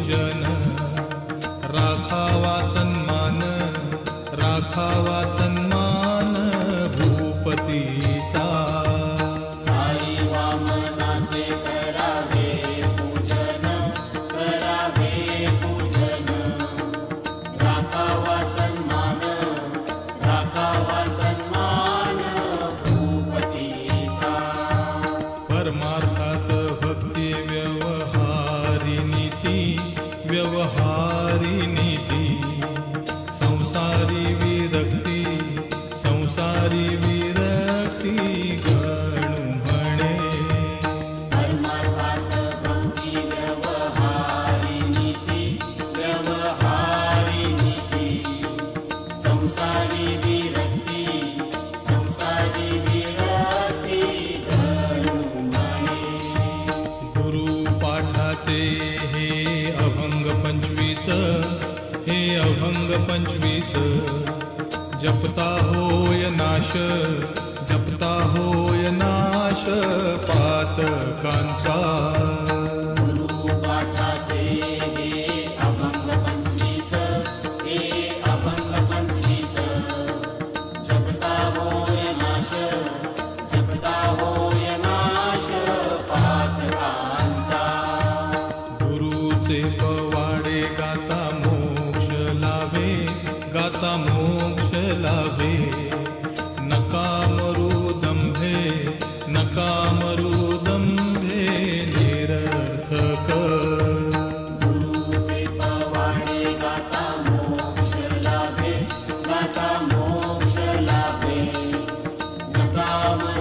पूजन राखावा सन्मान राखावा सन्मान भूपतीचा साई वामनाचे करावे पूजन राखावा सन्मान भूपतीचा परमार्थात भक्ती व्यवहारी नीती संसारी विरक्ती गणू म्हणे परमार्थात भक्ती व्यवहारी नीती संसारी विरक्ती गणू म्हणे गुरुपाठाचे हे अभंग 25 जपता होय नाश पातकांचा गुरुपाठाचे हे अभंग 25 जपता होय नाश पातकांचा गुरुचे पवाडे गाता मोक्ष लाभे